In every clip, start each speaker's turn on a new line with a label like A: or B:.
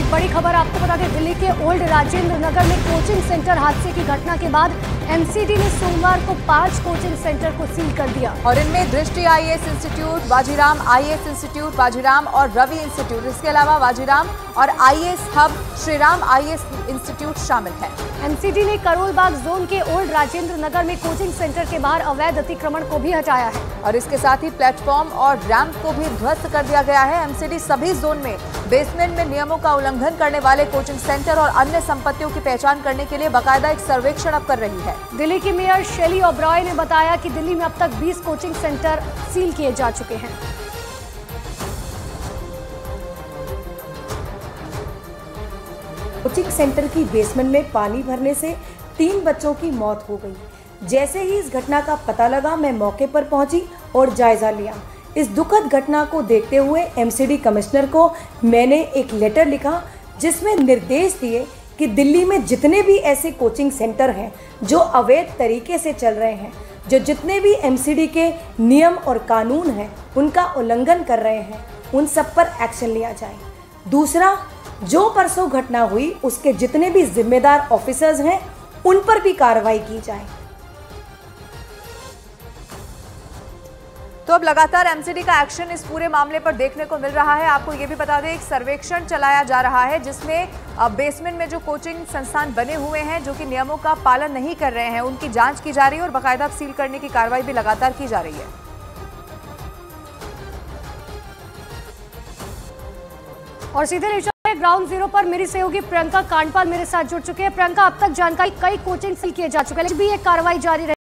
A: एक बड़ी खबर आपको बता दें, दिल्ली के ओल्ड राजेंद्र नगर में कोचिंग सेंटर हादसे की घटना के बाद एमसीडी ने सोमवार को 5 कोचिंग सेंटर को सील कर दिया
B: और इनमें दृष्टि IAS institute, Bajiram IAS institute, Bajiram और रवि इंस्टीट्यूट, इसके अलावा बाजीराम और IAS hub Shriram IAS institute शामिल है।
A: एमसीडी ने करोल बाग जोन के ओल्ड राजेंद्र नगर में कोचिंग सेंटर के बाहर अवैध अतिक्रमण को भी हटाया है
B: और इसके साथ ही प्लेटफॉर्म और रैंप को भी ध्वस्त कर दिया गया है। एमसीडी सभी जोन में बेसमेंट में नियमों का उल्लंघन करने वाले कोचिंग सेंटर और अन्य संपत्तियों की पहचान करने के लिए बाकायदा एक सर्वेक्षण अब कर रही है।
A: दिल्ली की मेयर शैली ओबरॉय ने बताया कि दिल्ली में अब तक 20 कोचिंग सेंटर सील किए जा चुके हैं।
C: कोचिंग सेंटर की बेसमेंट में पानी भरने से 3 बच्चों की मौत हो गई। जैसे ही इस घटना का पता लगा, मैं मौके पर पहुंची और जायजा लिया। इस दुखद घटना को देखते हुए एमसीडी कमिश्नर को मैंने एक लेटर लिखा जिसमें निर्देश दिए कि दिल्ली में जितने भी ऐसे कोचिंग सेंटर हैं जो अवैध तरीके से चल रहे हैं, जो जितने भी एमसीडी के नियम और कानून हैं उनका उल्लंघन कर रहे हैं, उन सब पर एक्शन लिया जाए। दूसरा, जो परसों घटना हुई उसके जितने भी जिम्मेदार ऑफिसर्स हैं उन पर भी कार्रवाई की जाए।
B: तो अब लगातार एमसीडी का एक्शन इस पूरे मामले पर देखने को मिल रहा है। आपको ये भी बता दें, एक सर्वेक्षण चलाया जा रहा है जिसमें बेसमेंट में जो कोचिंग संस्थान बने हुए हैं जो कि नियमों का पालन नहीं कर रहे हैं, उनकी जांच की जा रही है और बाकायदा सील करने की कार्रवाई भी लगातार की जा रही है।
A: और सीधे ग्राउंड जीरो पर मेरी सहयोगी प्रियंका कांडपाल मेरे साथ जुड़ चुके हैं। प्रियंका, अब तक जानकारी, कई कोचिंग सील किए जा चुके हैं, लेकिन भी एक कार्रवाई जारी रहेगी।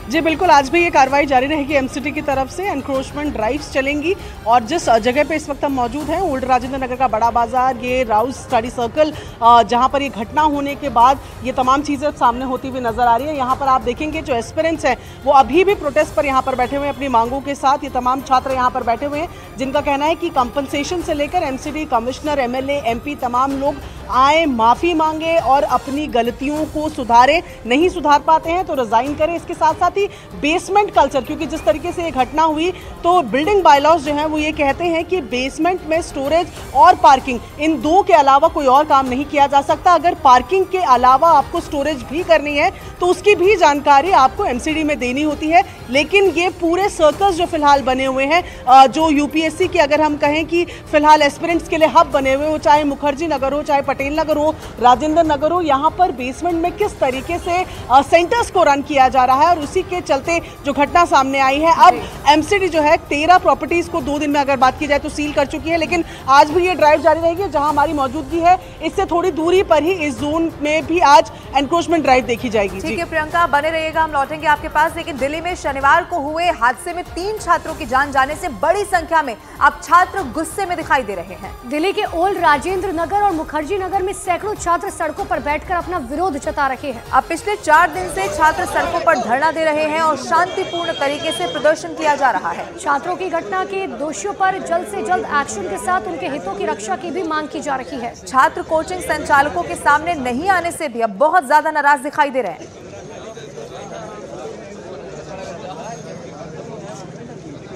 D: जी बिल्कुल, आज भी ये कार्रवाई जारी रहेगी। एमसीडी की तरफ से एनक्रोचमेंट ड्राइव्स चलेंगी और जिस जगह पे इस वक्त हम मौजूद हैं, ओल्ड राजेंद्र नगर का बड़ा बाजार, ये राउस स्टडी सर्कल, जहां पर ये घटना होने के बाद ये तमाम चीज़ें सामने होती हुई नजर आ रही है। यहाँ पर आप देखेंगे जो एस्पिरेंट्स हैं वो अभी भी प्रोटेस्ट पर यहाँ पर बैठे हुए हैं अपनी मांगों के साथ। ये तमाम छात्र यहाँ पर बैठे हुए हैं जिनका कहना है कि कंपनसेशन से लेकर एमसीडी कमिश्नर, एमएलए, एमपी तमाम लोग आए, माफ़ी मांगे और अपनी गलतियों को सुधारें। नहीं सुधार पाते हैं तो रिजाइन करें। इसके साथ साथ ही बेसमेंट कल्चर, क्योंकि जिस तरीके से ये घटना हुई तो बिल्डिंग बायलॉज जो हैं वो ये कहते हैं कि बेसमेंट में स्टोरेज और पार्किंग, इन दो के अलावा कोई और काम नहीं किया जा सकता। अगर पार्किंग के अलावा आपको स्टोरेज भी करनी है तो उसकी भी जानकारी आपको एमसीडी में देनी होती है। लेकिन ये पूरे सर्कल्स जो फिलहाल बने हुए हैं, जो यूपीएससी के अगर हम कहें कि फिलहाल एस्पिरेंट्स के लिए हब बने हुए हो, चाहे मुखर्जी नगर हो, चाहे पटेल नगर हो, राजेंद्र नगर हो, यहाँ पर बेसमेंट में किस तरीके से सेंटर्स को रन किया जा रहा है और उसी के चलते जो घटना सामने आई है। अब एमसीडी जो है 13 प्रॉपर्टीज को 2 दिन में अगर बात की जाए तो सील कर चुकी है, लेकिन आज भी ये ड्राइव जारी रहेगी। जहां हमारी मौजूदगी है इससे थोड़ी दूरी पर ही इस जोन में भी आज एनक्रोचमेंट ड्राइव देखी जाएगी।
B: ठीक है प्रियंका, बने रहिएगा, हम लौटेंगे आपके पास। लेकिन दिल्ली में शनिवार को हुए हादसे में 3 छात्रों की जान जाने से बड़ी संख्या में अब छात्र गुस्से में दिखाई दे रहे हैं।
A: दिल्ली के ओल्ड राजेंद्र नगर और मुखर्जी नगर में सैकड़ों छात्र सड़कों पर बैठकर अपना विरोध जता रहे हैं।
B: अब पिछले 4 दिन से छात्र सड़कों पर धरना दे रहे हैं और शांतिपूर्ण तरीके से प्रदर्शन किया जा रहा है।
A: छात्रों की घटना के दोषियों पर जल्द से जल्द एक्शन के साथ उनके हितों की रक्षा की भी मांग की जा रही है।
B: छात्र कोचिंग संचालकों के सामने नहीं आने से भी अब बहुत ज्यादा नाराज दिखाई दे रहे हैं।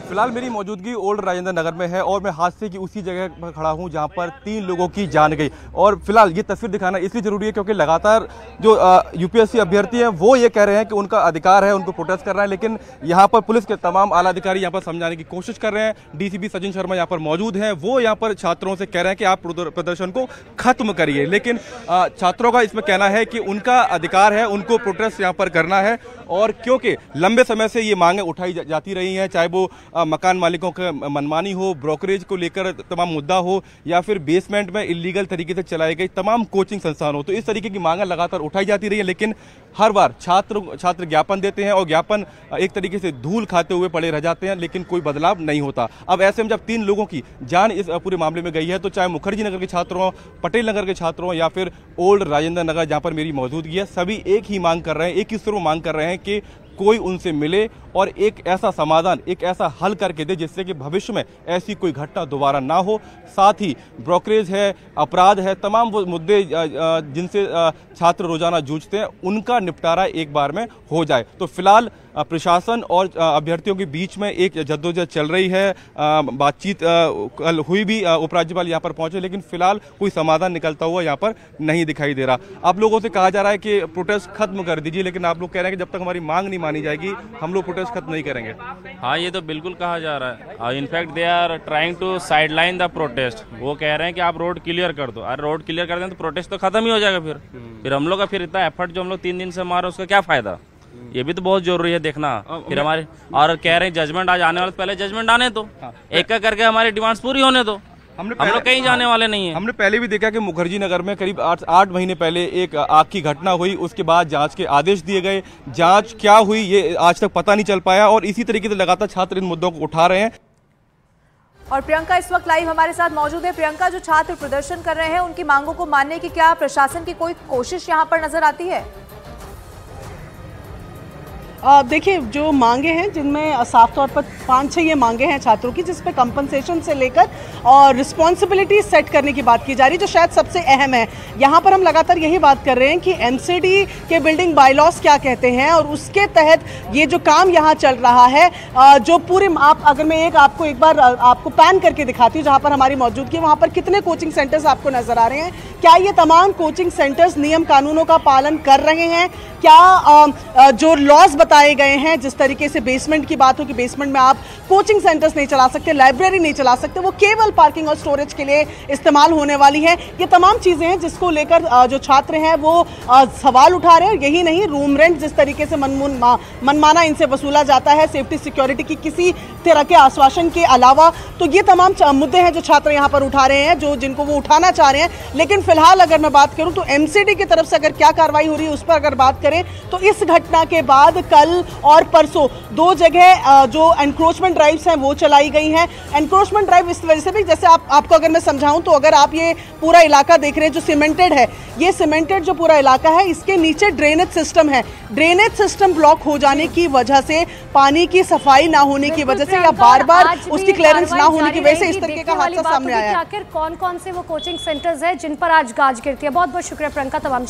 E: फिलहाल मेरी मौजूदगी ओल्ड राजेंद्र नगर में है और मैं हादसे की उसी जगह पर खड़ा हूं जहां पर 3 लोगों की जान गई। और फिलहाल ये तस्वीर दिखाना इसलिए जरूरी है क्योंकि लगातार जो यूपीएससी अभ्यर्थी हैं वो ये कह रहे हैं कि उनका अधिकार है, उनको प्रोटेस्ट करना है, लेकिन यहाँ पर पुलिस के तमाम आला अधिकारी यहाँ पर समझाने की कोशिश कर रहे हैं। डीसीपी सचिन शर्मा यहाँ पर मौजूद हैं, वो यहाँ पर छात्रों से कह रहे हैं कि आप प्रदर्शन को खत्म करिए, लेकिन छात्रों का इसमें कहना है कि उनका अधिकार है, उनको प्रोटेस्ट यहाँ पर करना है। और क्योंकि लंबे समय से ये मांगें उठाई जाती रही हैं, चाहे वो मकान मालिकों का मनमानी हो, ब्रोकरेज को लेकर तमाम मुद्दा हो, या फिर बेसमेंट में इलीगल तरीके से चलाई गई तमाम कोचिंग संस्थान हो, तो इस तरीके की मांगें लगातार उठाई जाती रही है। लेकिन हर बार छात्र ज्ञापन देते हैं और ज्ञापन एक तरीके से धूल खाते हुए पड़े रह जाते हैं, लेकिन कोई बदलाव नहीं होता। अब ऐसे में जब 3 लोगों की जान इस पूरे मामले में गई है, तो चाहे मुखर्जी नगर के छात्र हों, पटेल नगर के छात्र हों, या फिर ओल्ड राजेंद्र नगर जहां पर मेरी मौजूदगी है, सभी एक ही मांग कर रहे हैं, एक ही सुर में मांग कर रहे हैं कि कोई उनसे मिले और एक ऐसा समाधान, एक ऐसा हल करके दे जिससे कि भविष्य में ऐसी कोई घटना दोबारा ना हो। साथ ही ब्रोकरेज है, अपराध है, तमाम वो मुद्दे जिनसे छात्र रोजाना जूझते हैं, उनका निपटारा एक बार में हो जाए। तो फिलहाल प्रशासन और अभ्यर्थियों के बीच में एक जद्दोजहद चल रही है। बातचीत कल हुई भी, उपराज्यपाल यहाँ पर पहुंचे, लेकिन फिलहाल कोई समाधान निकलता हुआ यहाँ पर नहीं दिखाई दे रहा। आप लोगों से कहा जा रहा है कि प्रोटेस्ट खत्म कर दीजिए, लेकिन आप लोग कह रहे हैं कि जब तक हमारी मांग नहीं मानी जाएगी हम लोग प्रोटेस्ट खत्म नहीं करेंगे।
F: हाँ, ये तो बिल्कुल कहा जा रहा है। In fact they are trying to sideline the protest. वो कह रहे हैं कि आप रोड क्लियर कर दो। अरे रोड क्लियर कर दें तो प्रोटेस्ट तो खत्म ही हो जाएगा। फिर हम लोग का फिर इतना एफर्ट जो हम लोग 3 दिन से मार उसका क्या फायदा? ये भी तो बहुत जरूरी है देखना। फिर हमारे और कह रहे हैं जजमेंट आज आने वाले, पहले जजमेंट आने दो, एक एक करके हमारी डिमांड्स पूरी होने दो। हम लोग कहीं जाने वाले नहीं है।
E: हमने पहले भी देखा कि मुखर्जी नगर में करीब 8 महीने पहले एक आग की घटना हुई, उसके बाद जांच के आदेश दिए गए। जांच क्या हुई ये आज तक पता नहीं चल पाया और इसी तरीके से लगातार छात्र इन मुद्दों को उठा रहे हैं।
B: और प्रियंका इस वक्त लाइव हमारे साथ मौजूद है। प्रियंका, जो छात्र प्रदर्शन कर रहे हैं उनकी मांगों को मानने की क्या प्रशासन की कोई कोशिश यहाँ पर नजर आती है?
D: देखिए, जो मांगे हैं जिनमें साफ तौर पर 5-6 ये मांगे हैं छात्रों की, जिसपे कंपनसेशन से लेकर और रिस्पॉन्सिबिलिटी सेट करने की बात की जा रही है, जो शायद सबसे अहम है। यहाँ पर हम लगातार यही बात कर रहे हैं कि एमसीडी के बिल्डिंग बायलॉज क्या कहते हैं और उसके तहत ये जो काम यहाँ चल रहा है, जो पूरे अगर मैं आपको एक बार आपको पैन करके दिखाती हूँ जहाँ पर हमारी मौजूदगी, वहाँ पर कितने कोचिंग सेंटर्स आपको नजर आ रहे हैं। क्या ये तमाम कोचिंग सेंटर्स नियम कानूनों का पालन कर रहे हैं? क्या जो लॉज बताए गए हैं, जिस तरीके से बेसमेंट की बात हो कि बेसमेंट में आप कोचिंग सेंटर्स नहीं चला सकते, लाइब्रेरी नहीं चला सकते, वो केवल पार्किंग और स्टोरेज के लिए इस्तेमाल होने वाली है। ये तमाम चीजें हैं जिसको लेकर जो छात्र हैं वो सवाल उठा रहे हैं। यही नहीं, रूम रेंट जिस तरीके से मनमाना इनसे वसूला जाता है, सेफ्टी सिक्योरिटी की किसी तरह के आश्वासन के अलावा, तो ये तमाम मुद्दे हैं जो छात्र यहाँ पर उठा रहे हैं, जिनको वो उठाना चाह रहे हैं। लेकिन फिलहाल अगर मैं बात करूं तो एमसीडी की तरफ से अगर क्या कार्रवाई हो रही है उस पर अगर बात करें तो इस घटना के बाद कल और परसों 2 जगह जो एनक्रोचमेंट ड्राइव्स हैं वो चलाई गई हैं। एनक्रोचमेंट ड्राइव इस वजह से भी, जैसे आपको अगर मैं समझाऊं तो अगर आप ये पूरा इलाका देख रहे हैं जो सीमेंटेड है, ये सीमेंटेड जो पूरा इलाका है, इसके नीचे ड्रेनेज सिस्टम है। ड्रेनेज सिस्टम ब्लॉक हो जाने की वजह से, पानी की सफाई ना होने की वजह से या बार-बार उसकी क्लियरेंस ना होने की वजह से इस तरीके का हादसा सामने आया है।
A: आखिर कौन-कौन से वो कोचिंग सेंटर्स हैं जिन पर आज गाज गिरती है? बहुत बहुत शुक्रिया प्रियंका तमाम